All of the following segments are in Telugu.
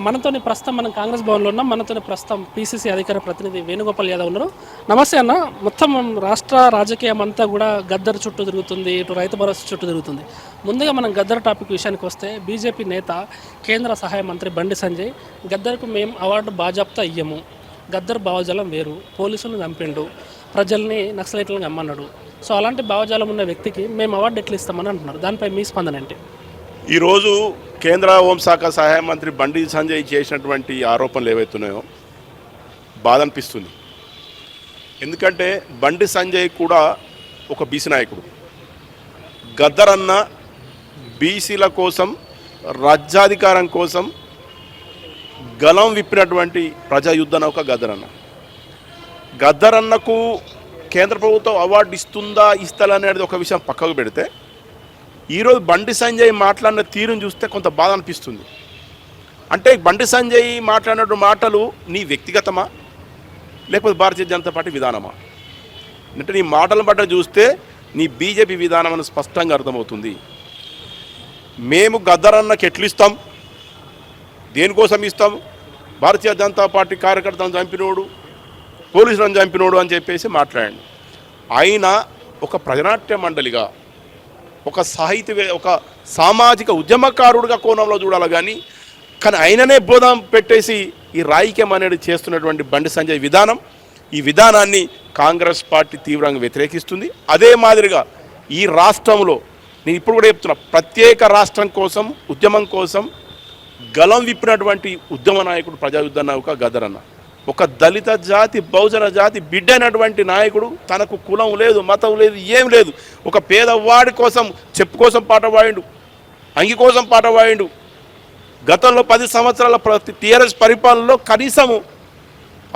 మనతోని ప్రస్తుతం మనం కాంగ్రెస్ భవన్లో ఉన్నాం. మనతోని ప్రస్తుతం పీసీసీ అధికార ప్రతినిధి వేణుగోపాల్ యాదవ్ ఉన్నారు. నమస్తే అన్న. మొత్తం రాష్ట్ర రాజకీయం అంతా కూడా గద్దర్ చుట్టూ తిరుగుతుంది, ఇటు రైతు భరోసా చుట్టూ తిరుగుతుంది. ముందుగా మనం గద్దర్ టాపిక్ విషయానికి వస్తే బీజేపీ నేత కేంద్ర సహాయ మంత్రి బండి సంజయ్ గద్దర్కు మేము అవార్డు బాజాప్తా ఇయ్యము, గద్దర్ భావజాలం వేరు, పోలీసులను చంపిండు, ప్రజల్ని నక్సలైట్లను అమ్మన్నాడు. సో అలాంటి భావజాలం ఉన్న వ్యక్తికి మేము అవార్డు ఎట్లా ఇస్తామని అంటున్నారు. దానిపై మీ స్పందన ఏంటి? ఈరోజు కేంద్ర హోంశాఖ సహాయ మంత్రి బండి సంజయ్ చేసినటువంటి ఆరోపణలు ఏవైతున్నాయో బాధ అనిపిస్తుంది. ఎందుకంటే బండి సంజయ్ కూడా ఒక బీసీ నాయకుడు. గద్దర్ అన్న బీసీల కోసం, రాజ్యాధికారం కోసం గలం విప్పినటువంటి ప్రజాయుద్ధ నౌక గద్దర్ అన్న. గద్దర్ అన్నకు కేంద్ర ప్రభుత్వం అవార్డు ఇస్తుందా ఇస్తలే అనేది ఒక విషయం పక్కకు పెడితే, ఈరోజు బండి సంజయ్ మాట్లాడిన తీరును చూస్తే కొంత బాధ అనిపిస్తుంది. అంటే బండి సంజయ్ మాట్లాడిన మాటలు నీ వ్యక్తిగతమా లేకపోతే భారతీయ జనతా పార్టీ విధానమా? అంటే నీ మాటలను బట్టి చూస్తే నీ బీజేపీ విధానం అని స్పష్టంగా అర్థమవుతుంది. మేము గద్దరన్నకి ఎట్లు ఇస్తాం, దేనికోసం ఇస్తాం, భారతీయ జనతా పార్టీ కార్యకర్తలను చంపినోడు, పోలీసులను చంపినోడు అని చెప్పేసి మాట్లాడండి. ఆయన ఒక ప్రజానాట్య మండలిగా, ఒక ఒక సామాజిక ఉద్యమకారుడిగా కోణంలో చూడాలి. కానీ ఆయననే బోధం పెట్టేసి ఈ రాజకీయం అనేది చేస్తున్నటువంటి బండి సంజయ్ విధానం, ఈ విధానాన్ని కాంగ్రెస్ పార్టీ తీవ్రంగా వ్యతిరేకిస్తుంది. అదే మాదిరిగా ఈ రాష్ట్రంలో నేను ఇప్పుడు కూడా చెప్తున్నా, ప్రత్యేక రాష్ట్రం కోసం, ఉద్యమం కోసం గలం విప్పినటువంటి ఉద్యమ నాయకుడు, ప్రజాయుద్ధ నాయక గద్దర్ అన్న. ఒక దళిత జాతి, బహుజన జాతి బిడ్డ అయినటువంటి నాయకుడు. తనకు కులం లేదు, మతం లేదు, ఏం లేదు. ఒక పేదవాడి కోసం, చెప్పు కోసం పాట పాడిండు, అంగి కోసం పాట పాడిండు. గతంలో 10 సంవత్సరాల టీఆర్ఎస్ పరిపాలనలో కనీసము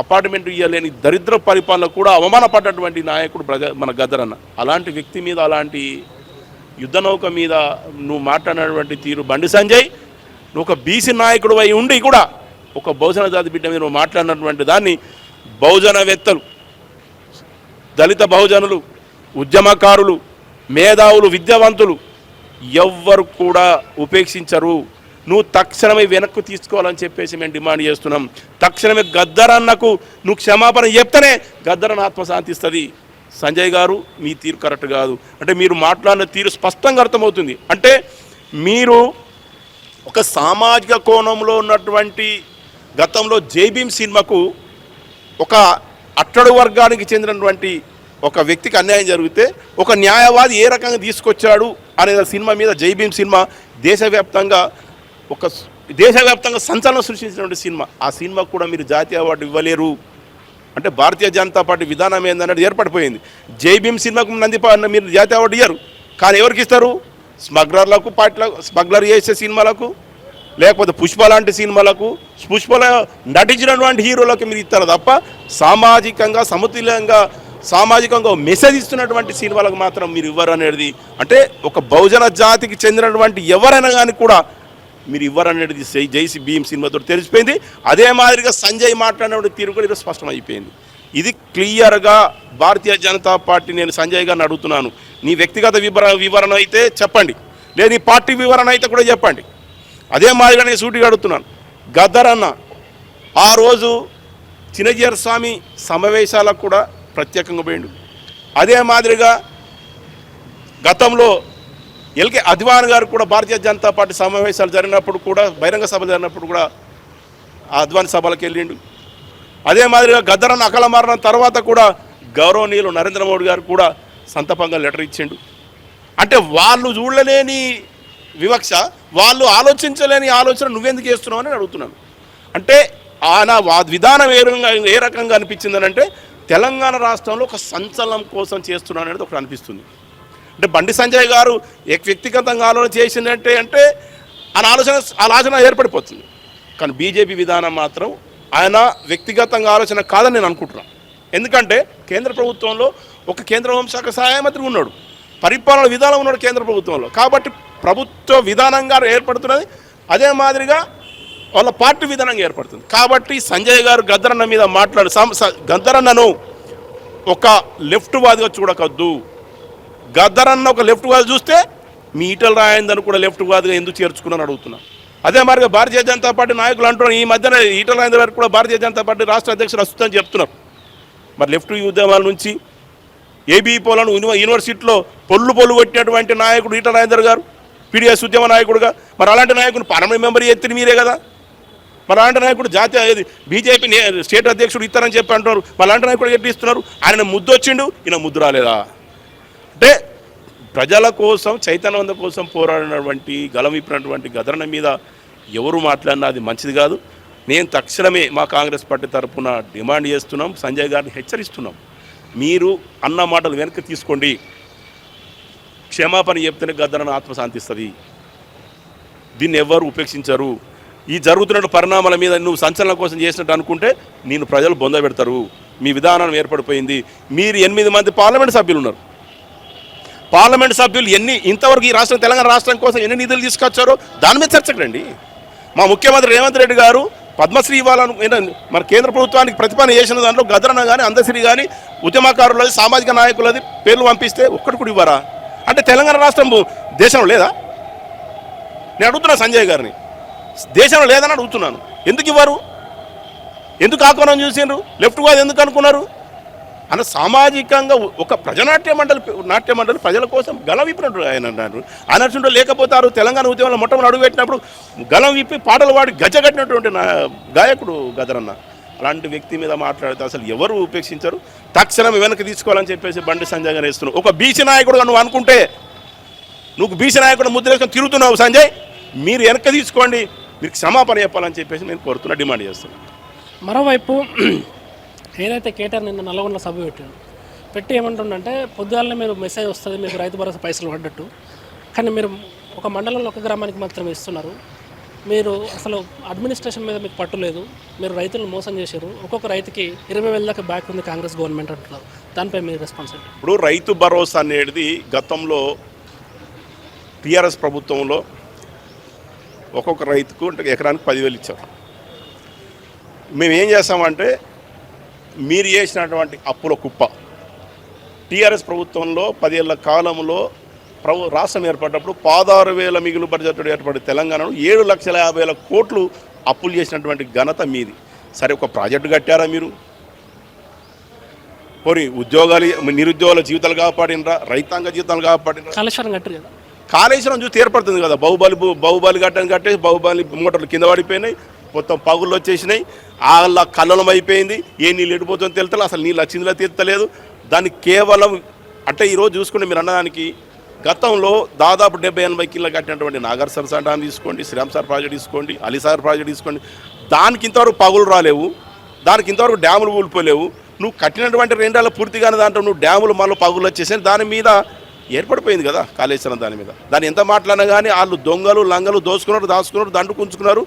అపార్ట్మెంట్ ఇవ్వలేని దరిద్ర పరిపాలన కూడా అవమానపడ్డటువంటి నాయకుడు మన గద్దర్ అన్న. అలాంటి వ్యక్తి మీద, అలాంటి యుద్ధ నౌక మీద నువ్వు మాట్లాడినటువంటి తీరు బండి సంజయ్, నువ్వు ఒక బీసీ నాయకుడు అయి ఉండి కూడా ఒక బహుజన జాతి బిడ్డ మీద నువ్వు మాట్లాడినటువంటి దాన్ని బహుజనవేత్తలు, దళిత బహుజనులు, ఉద్యమకారులు, మేధావులు, విద్యావంతులు ఎవ్వరు కూడా ఉపేక్షించరు. నువ్వు తక్షణమే వెనక్కు తీసుకోవాలని చెప్పేసి మేము డిమాండ్ చేస్తున్నాం. తక్షణమే గద్దర్ అన్నకు నువ్వు క్షమాపణ చెప్తేనే గద్దర్ అన్న ఆత్మశాంతిస్తుంది. సంజయ్ గారు, మీ తీరు కరెక్ట్ కాదు. అంటే మీరు మాట్లాడిన తీరు స్పష్టంగా అర్థమవుతుంది. అంటే మీరు ఒక సామాజిక కోణంలో ఉన్నటువంటి, గతంలో జైభీం సినిమాకు ఒక అట్టడు వర్గానికి చెందినటువంటి ఒక వ్యక్తికి అన్యాయం జరిగితే ఒక న్యాయవాది ఏ రకంగా తీసుకొచ్చాడు అనే సినిమా మీద జైభీం సినిమా దేశవ్యాప్తంగా సంచలనం సృష్టించినటువంటి సినిమా. ఆ సినిమాకు కూడా మీరు జాతీయ అవార్డు ఇవ్వలేరు. అంటే భారతీయ జనతా పార్టీ విధానం ఏందన్నది ఏర్పడిపోయింది. జైభీం సినిమాకు మీరు జాతీయ అవార్డు ఇయ్యరు. కానీ ఎవరికి ఇస్తారు? స్మగ్లర్లకు, స్మగ్లర్ చేసే సినిమాలకు, లేకపోతే పుష్ప లాంటి సినిమాలకు, పుష్పలో నటించినటువంటి హీరోలకు మీరు ఇస్తారు తప్ప సామాజికంగా, సమతుల్యంగా, సామాజికంగా మెసేజ్ ఇస్తున్నటువంటి సినిమాలకు మాత్రం మీరు ఇవ్వరు అనేది. అంటే ఒక బహుజన జాతికి చెందినటువంటి ఎవరైనా కానీ కూడా మీరు ఇవ్వరు అనేది జైసి భీం సినిమాతో తెలిసిపోయింది. అదే మాదిరిగా సంజయ్ మాట్లాడినటువంటి తీరు కూడా స్పష్టమైపోయింది. ఇది క్లియర్గా భారతీయ జనతా పార్టీ, నేను సంజయ్ గారిని అడుగుతున్నాను, నీ వ్యక్తిగత వివరణ అయితే చెప్పండి, లేదు నీ పార్టీ వివరణ అయితే కూడా చెప్పండి. అదే మాదిరిగా నేను సూటిగా అడుగుతున్నాను, గద్దర్ అన్న ఆ రోజు చిన్నజీఆర్ స్వామి సమావేశాలకు కూడా ప్రత్యేకంగా పోయిండు. అదే మాదిరిగా గతంలో ఎల్కే అద్వానీ గారు కూడా భారతీయ జనతా పార్టీ సమావేశాలు జరిగినప్పుడు కూడా, బహిరంగ సభ జరిగినప్పుడు కూడా ఆ అద్వానీ సభలకు వెళ్ళిండు. అదే మాదిరిగా గద్దర్ అన్న అకాల మరణం తర్వాత కూడా గౌరవనీయులు నరేంద్ర మోడీ గారు కూడా సంతపంగా లెటర్ ఇచ్చిండు. అంటే వాళ్ళు చూడలేని వివక్ష, వాళ్ళు ఆలోచించలేని ఆలోచన నువ్వెందుకు చేస్తున్నావు అని అడుగుతున్నాను. అంటే ఆయన విధానం ఏ రకంగా అనిపించిందని అంటే, తెలంగాణ రాష్ట్రంలో ఒక సంచలనం కోసం చేస్తున్నాను అనేది ఒకటి అనిపిస్తుంది. అంటే బండి సంజయ్ గారు వ్యక్తిగతంగా ఆలోచన చేసిందంటే ఆలోచన ఏర్పడిపోతుంది. కానీ బీజేపీ విధానం మాత్రం ఆయన వ్యక్తిగతంగా ఆలోచన కాదని నేను అనుకుంటున్నాను. ఎందుకంటే కేంద్ర ప్రభుత్వంలో ఒక కేంద్ర హోంశాఖ సహాయ మంత్రి ఉన్నాడు, పరిపాలన విధానం ఉన్నాడు కేంద్ర ప్రభుత్వంలో. కాబట్టి ప్రభుత్వ విధానంగా ఏర్పడుతున్నది, అదే మాదిరిగా వాళ్ళ పార్టీ విధానంగా ఏర్పడుతుంది. కాబట్టి సంజయ్ గారు గద్దర్ అన్న మీద గద్దర్ అన్నను ఒక లెఫ్ట్ వాదిగా చూడకద్దు. గద్దర్ అన్న ఒక లెఫ్ట్ వాది చూస్తే మీ ఈటల రాజేందర్ కూడా లెఫ్ట్ వాదిగా ఎందుకు చేర్చుకున్నాను అడుగుతున్నా. అదే మరిగా భారతీయ జనతా పార్టీ నాయకులు అంటున్నారు, ఈ మధ్యన ఈటల రాజేందర్ గారు కూడా భారతీయ జనతా పార్టీ రాష్ట్ర అధ్యక్షుడు వస్తుందని చెప్తున్నారు. మరి లెఫ్ట్ ఉద్యమాల నుంచి ఏబీ పోలను యూనివర్సిటీలో పొల్లు కొట్టినటువంటి నాయకుడు ఈటల రాజేందర్ గారు పీడిఎస్ ఉద్యమ నాయకుడుగా, మరి అలాంటి నాయకుడు పార్లమెంట్ మెంబర్ ఎత్తిని మీరే కదా. మరి అలాంటి నాయకుడు జాతీయ బీజేపీ స్టేట్ అధ్యక్షుడు ఇస్తారని చెప్పి అంటున్నారు. మరి అలాంటి నాయకుడు ఎట్టి ఇస్తున్నారు? ఆయన ముద్దు వచ్చిండు, ఈయన ముద్దు రాలేదా? అంటే ప్రజల కోసం చైతన్యవంతం కోసం పోరాడినటువంటి గలమిప్పినటువంటి గదరణ మీద ఎవరు మాట్లాడినా అది మంచిది కాదు. నేను తక్షణమే మా కాంగ్రెస్ పార్టీ తరఫున డిమాండ్ చేస్తున్నాం, సంజయ్ గారిని హెచ్చరిస్తున్నాం. మీరు అన్న మాటలు వెనక్కి తీసుకోండి, క్షమాపణ చెప్తేనే గద్దరను ఆత్మశాంతిస్తుంది. దీన్ని ఎవ్వరు ఉపేక్షించరు. ఈ జరుగుతున్న పరిణామాల మీద నువ్వు సంచలనం కోసం చేసినట్టు అనుకుంటే నేను ప్రజలు బొంద పెడతారు. మీ విధానం ఏర్పడిపోయింది. మీరు 8 మంది పార్లమెంట్ సభ్యులు ఉన్నారు. పార్లమెంట్ సభ్యులు ఇంతవరకు ఈ రాష్ట్రం తెలంగాణ రాష్ట్రం కోసం ఎన్ని నిధులు తీసుకొచ్చారో దాని మీద చర్చకండి. మా ముఖ్యమంత్రి రేవంత్ రెడ్డి గారు పద్మశ్రీ ఇవ్వాలను మన కేంద్ర ప్రభుత్వానికి ప్రతిపాదన చేసిన దాంట్లో గదరణ కానీ అందశ్రీ కానీ ఉద్యమకారులది సామాజిక నాయకులది పేర్లు పంపిస్తే ఒక్కటి కూడా ఇవ్వరా? అంటే తెలంగాణ రాష్ట్రం దేశంలో లేదా? నేను అడుగుతున్నా సంజయ్ గారిని, దేశంలో లేదని అడుగుతున్నాను. ఎందుకు ఇవ్వరు? ఎందుకు ఆక్రమణ చూసిండ్రు? లెఫ్ట్ కాదు ఎందుకు అనుకున్నారు? అన్న సామాజికంగా ఒక నాట్య మండలి ప్రజల కోసం గలం విప్పినట్టు ఆయన అన్నారు. అనర్సుంటూ లేకపోతారు. తెలంగాణ ఉద్యమంలో మొట్టమొదటి అడుగుపెట్టినప్పుడు గలం విప్పి పాటలు పాడి గజ్జగట్టినటువంటి గాయకుడు గదరన్న. అలాంటి వ్యక్తి మీద మాట్లాడితే అసలు ఎవరు ఉపేక్షించరు. తక్షణం వెనక్కి తీసుకోవాలని చెప్పేసి బండి సంజయ్ గారు వేస్తున్నావు. ఒక బీసీ నాయకుడుగా నువ్వు అనుకుంటే, నువ్వు బీసీ నాయకుడు ముద్ర వేసుకొని తిరుగుతున్నావు సంజయ్, మీరు వెనక్కి తీసుకోండి, మీరు క్షమాపణ చెప్పాలని చెప్పేసి నేను కోరుతున్నా, డిమాండ్ చేస్తున్నాను. మరోవైపు ఏదైతే కేటీఆర్ నిన్న నల్గొండ సభ పెట్టి ఏమంటుండంటే పొద్దుగాలనే మీరు మెసేజ్ వస్తుంది మీకు రైతు భరోసా పైసలు పడ్డట్టు, కానీ మీరు ఒక మండలంలో ఒక గ్రామానికి మాత్రమే ఇస్తున్నారు. మీరు అసలు అడ్మినిస్ట్రేషన్ మీద మీకు పట్టు లేదు, మీరు రైతులను మోసం చేశారు, ఒక్కొక్క రైతుకి 20,000 దాకా బ్యాక్ ఉంది కాంగ్రెస్ గవర్నమెంట్ అంటున్నారు. దానిపై మీ రెస్పాన్సిబిలిటీ. ఇప్పుడు రైతు భరోసా అనేది గతంలో టీఆర్ఎస్ ప్రభుత్వంలో ఒక్కొక్క రైతుకు ఎకరానికి 10,000 ఇచ్చారు. మేము ఏం చేస్తామంటే మీరు చేసినటువంటి అప్పుల కుప్ప టీఆర్ఎస్ ప్రభుత్వంలో 10 ఏళ్ల కాలంలో రాష్ట్రం ఏర్పడినప్పుడు 16,000 మిగులు బడ్జెట్ ఏర్పడి తెలంగాణలో 7,50,000 కోట్లు అప్పులు చేసినటువంటి ఘనత మీది. సరే, ఒక ప్రాజెక్టు కట్టారా మీరు? పోనీ నిరుద్యోగుల జీవితాలు కాపాడినరా? రైతాంగ జీవితాలు కాపాడినరా? కాళేశ్వరం కట్టారు కదా. కాళేశ్వరం చూసి ఏర్పడుతుంది కదా. బాహుబలి కట్టేసి బాహుబలి మోటార్లు కింద పడిపోయినాయి, మొత్తం పగుళ్ళు వచ్చేసినాయి, వాళ్ళ కళ్ళలం అయిపోయింది. ఏ నీళ్ళు ఎడిపోతుందో తెలుస్తలేదు, అసలు నీళ్ళు వచ్చిందిలో తీర్తలేదు. దాన్ని కేవలం అంటే ఈరోజు చూసుకుంటే మీరు అన్నదానికి గతంలో దాదాపు 70-80 కిలో కట్టినటువంటి నాగర్ సర్ డ్యామ్ తీసుకోండి, శ్రీరామ్ సార్ ప్రాజెక్ట్ తీసుకోండి, అలీసాగర్ ప్రాజెక్ట్ తీసుకోండి, దానికి ఇంతవరకు పగులు రాలేవు, దానికి ఇంతవరకు డ్యాములు కూలిపోలేవు. నువ్వు కట్టినటువంటి 2 ఏళ్ళ పూర్తిగానే దాంట్లో నువ్వు డ్యాములు మళ్ళీ పగులు వచ్చేసి దాని మీద ఏర్పడిపోయింది కదా కాళేశ్వరం. దాని మీద దాన్ని ఎంత మాట్లాడినా కానీ వాళ్ళు దొంగలు లంగలు దాచుకున్నారు, దండుకుంచుకున్నారు.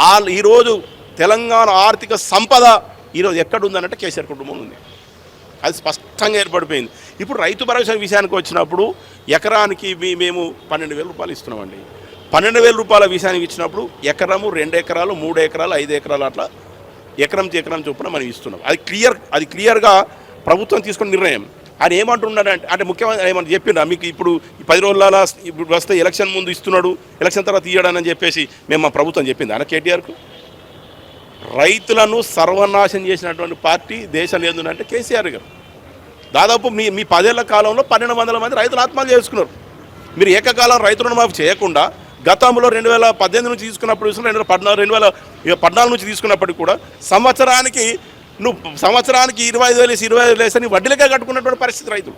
వాళ్ళు ఈరోజు తెలంగాణ ఆర్థిక సంపద ఈరోజు ఎక్కడుందనంటే కేసీఆర్ కుటుంబం ఉంది. అది స్పష్టంగా ఏర్పడిపోయింది. ఇప్పుడు రైతు భరోసా విషయానికి వచ్చినప్పుడు ఎకరానికి మేము 12,000 రూపాయలు ఇస్తున్నామండి. 12,000 రూపాయల విషయానికి ఇచ్చినప్పుడు ఎకరము 2 ఎకరాలు 3 ఎకరాలు 5 ఎకరాలు అట్లా ఎకరం చొప్పున మనం ఇస్తున్నాం. అది క్లియర్గా ప్రభుత్వం తీసుకున్న నిర్ణయం. ఆయన ఏమంటున్నాడంటే, అంటే ముఖ్యమంత్రి ఏమన్నా చెప్పిండా మీకు ఇప్పుడు 10 రోజుల ఇప్పుడు వస్తే ఎలక్షన్ ముందు ఇస్తున్నాడు, ఎలక్షన్ తర్వాత ఇయ్యడానని చెప్పేసి మేము మా ప్రభుత్వం చెప్పింది ఆయన కేటీఆర్కు? రైతులను సర్వనాశనం చేసినటువంటి పార్టీ దేశం ఏంటంటే కేసీఆర్ గారు. దాదాపు మీ 10 ఏళ్ల కాలంలో 1,200 మంది రైతులు ఆత్మహత్య చేసుకున్నారు. మీరు ఏకకాలం రైతు రుణమాఫీ చేయకుండా గతంలో 2018 నుంచి తీసుకున్నప్పుడు 2014 నుంచి తీసుకున్నప్పటికీ కూడా సంవత్సరానికి 25,000 వేసని వడ్డీలకే కట్టుకున్నటువంటి పరిస్థితి రైతులు.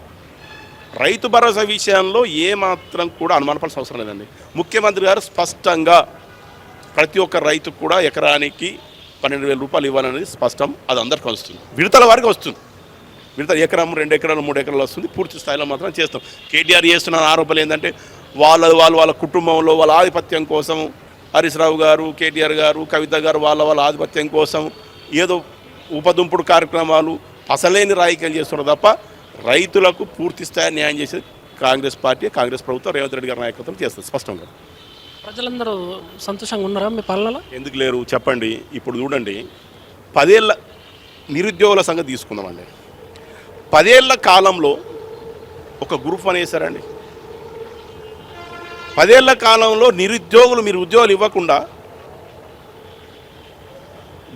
రైతు భరోసా విషయంలో ఏమాత్రం కూడా అనుమానపడాల్సిన అవసరం లేదండి. ముఖ్యమంత్రి గారు స్పష్టంగా ప్రతి ఒక్క రైతుకు కూడా ఎకరానికి 12,000 రూపాయలు ఇవ్వాలనేది స్పష్టం. అది అందరికీ వస్తుంది, విడతల వారికి వస్తుంది. విడతల ఎకరం 2 ఎకరాలు 3 ఎకరాలు వస్తుంది. పూర్తి స్థాయిలో మాత్రం చేస్తాం. కేటీఆర్ చేస్తున్న ఆరోపణలు ఏంటంటే వాళ్ళ కుటుంబంలో వాళ్ళ ఆధిపత్యం కోసం హరీష్ రావు గారు, కేటీఆర్ గారు, కవిత గారు వాళ్ళ ఆధిపత్యం కోసం ఏదో ఉపదుంపుడు కార్యక్రమాలు అసలేని రాజకీయాలు చేస్తున్నారు తప్ప రైతులకు పూర్తి స్థాయి న్యాయం చేసేది కాంగ్రెస్ పార్టీ, కాంగ్రెస్ ప్రభుత్వం రేవంత్ రెడ్డి గారి నాయకత్వం చేస్తుంది స్పష్టంగా. ప్రజలందరూ సంతోషంగా ఉన్నారా మీ పాలనలో? ఎందుకు లేరు చెప్పండి. ఇప్పుడు చూడండి, 10 ఏళ్ల నిరుద్యోగుల సంగతి తీసుకుందామండి. 10 ఏళ్ల కాలంలో ఒక గ్రూప్ అని వేశారండి. 10 ఏళ్ల కాలంలో నిరుద్యోగులు మీరు ఉద్యోగాలు ఇవ్వకుండా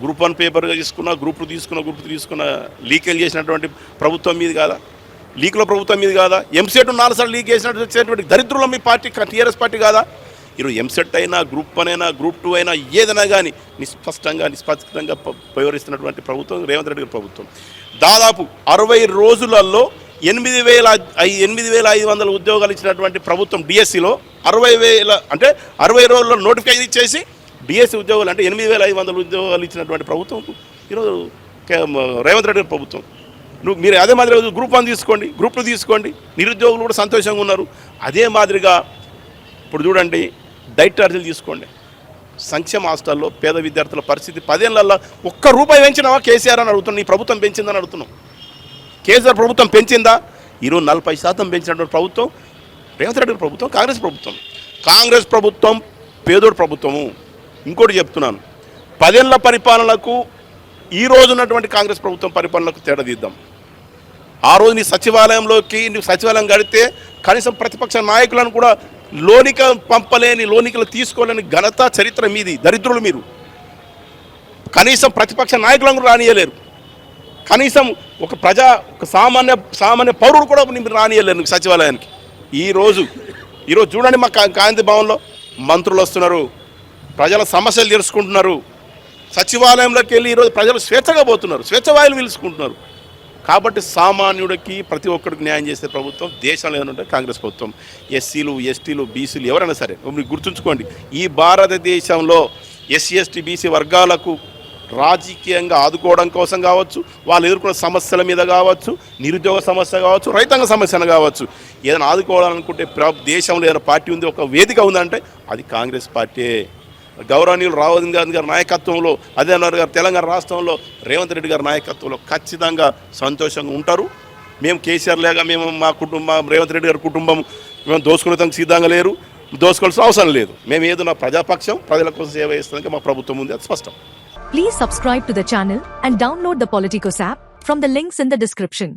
గ్రూప్ 1 పేపర్గా తీసుకున్న గ్రూప్ 2 తీసుకున్న లీకేజ్ చేసినటువంటి ప్రభుత్వం మీది కాదా? లీక్లో ప్రభుత్వం మీది కాదా? ఎంసెట్ 4 సార్లు లీక్ చేసినటువంటి దరిద్రుల మీ పార్టీ టీఆర్ఎస్ పార్టీ కాదా? ఈరోజు ఎంసెట్ అయినా గ్రూప్ 1 అయినా గ్రూప్ 2 అయినా ఏదైనా కానీ నిష్పక్షంగా వ్యవహరిస్తున్నటువంటి ప్రభుత్వం రేవంత్ రెడ్డి గారి ప్రభుత్వం. దాదాపు 60 రోజులలో 8,500 ఉద్యోగాలు ఇచ్చినటువంటి ప్రభుత్వం డిఎస్సిలో 60,000 అంటే 60 రోజుల్లో నోటిఫికేషన్ ఇచ్చేసి డిఎస్సి ఉద్యోగాలు అంటే 8,500 ఉద్యోగాలు ఇచ్చినటువంటి ప్రభుత్వం ఈరోజు రేవంత్ రెడ్డి గారి ప్రభుత్వం. మీరు అదే మాదిరిగా గ్రూప్ 1 తీసుకోండి, గ్రూప్ 2 తీసుకోండి, నిరుద్యోగులు కూడా సంతోషంగా ఉన్నారు. అదే మాదిరిగా ఇప్పుడు చూడండి డైట్ ఛార్జీలు తీసుకోండి. సంక్షేమ హాస్టల్లో పేద విద్యార్థుల పరిస్థితి 10 ఏళ్లలో ₹1 పెంచినావా కేసీఆర్ అని అడుగుతున్నాం. నీ ప్రభుత్వం పెంచిందని అడుగుతున్నాం. కేసీఆర్ ప్రభుత్వం పెంచిందా? ఈరోజు 40% పెంచినటువంటి ప్రభుత్వం రేవంత్ రెడ్డి ప్రభుత్వం, కాంగ్రెస్ ప్రభుత్వం పేదోడు ప్రభుత్వము. ఇంకోటి చెప్తున్నాను, 10 ఏళ్ల పరిపాలనకు ఈ రోజు ఉన్నటువంటి కాంగ్రెస్ ప్రభుత్వం పరిపాలనకు తేడా తీద్దాం. ఆ రోజు నీ సచివాలయం గడితే కనీసం ప్రతిపక్ష నాయకులను కూడా లోనికలు తీసుకోలేని ఘనత చరిత్ర మీది. దరిద్రులు మీరు. కనీసం ప్రతిపక్ష నాయకులను కూడా రానియలేరు. కనీసం ఒక సామాన్య పౌరుడు కూడా మీరు రానియలేరు సచివాలయానికి. ఈరోజు చూడండి మా గాంధీ భవన్లో మంత్రులు వస్తున్నారు, ప్రజల సమస్యలు తెలుసుకుంటున్నారు. సచివాలయంలోకి వెళ్ళి ఈరోజు ప్రజలు స్వేచ్ఛగా పోతున్నారు, స్వేచ్ఛ వాయులు పీల్చుకుంటున్నారు. కాబట్టి సామాన్యుడికి ప్రతి ఒక్కరికి న్యాయం చేసే ప్రభుత్వం దేశంలో ఏదైనా ఉంటే కాంగ్రెస్ ప్రభుత్వం. ఎస్సీలు ఎస్టీలు బీసీలు ఎవరైనా సరే మీరు గుర్తుంచుకోండి, ఈ భారతదేశంలో ఎస్సీ ఎస్టీ బీసీ వర్గాలకు రాజకీయంగా ఆదుకోవడం కోసం కావచ్చు, వాళ్ళు ఎదుర్కొన్న సమస్యల మీద కావచ్చు, నిరుద్యోగ సమస్య కావచ్చు, రైతాంగ సమస్యను కావచ్చు, ఏదైనా ఆదుకోవాలనుకుంటే దేశంలో ఏదైనా పార్టీ ఉంది, ఒక వేదిక ఉందంటే అది కాంగ్రెస్ పార్టీ. గౌరవనీయులు రాహుల్ గాంధీ గారి నాయకత్వంలో, అదే గారు తెలంగాణ రాష్ట్రంలో రేవంత్ రెడ్డి గారి నాయకత్వంలో ఖచ్చితంగా సంతోషంగా ఉంటారు. మేము కేసీఆర్ లేక మా రేవంత్ రెడ్డి గారి కుటుంబం మేము దోసుకునేందుకు సిద్ధంగా లేరు, దోసుకోవాల్సిన అవసరం లేదు. మేము ఏదైనా ప్రజాపక్షం, ప్రజల కోసం సేవ చేస్తానికి మా ప్రభుత్వం ఉంది, అది స్పష్టం. Please subscribe to the channel and download the Politicos app from the links in the description.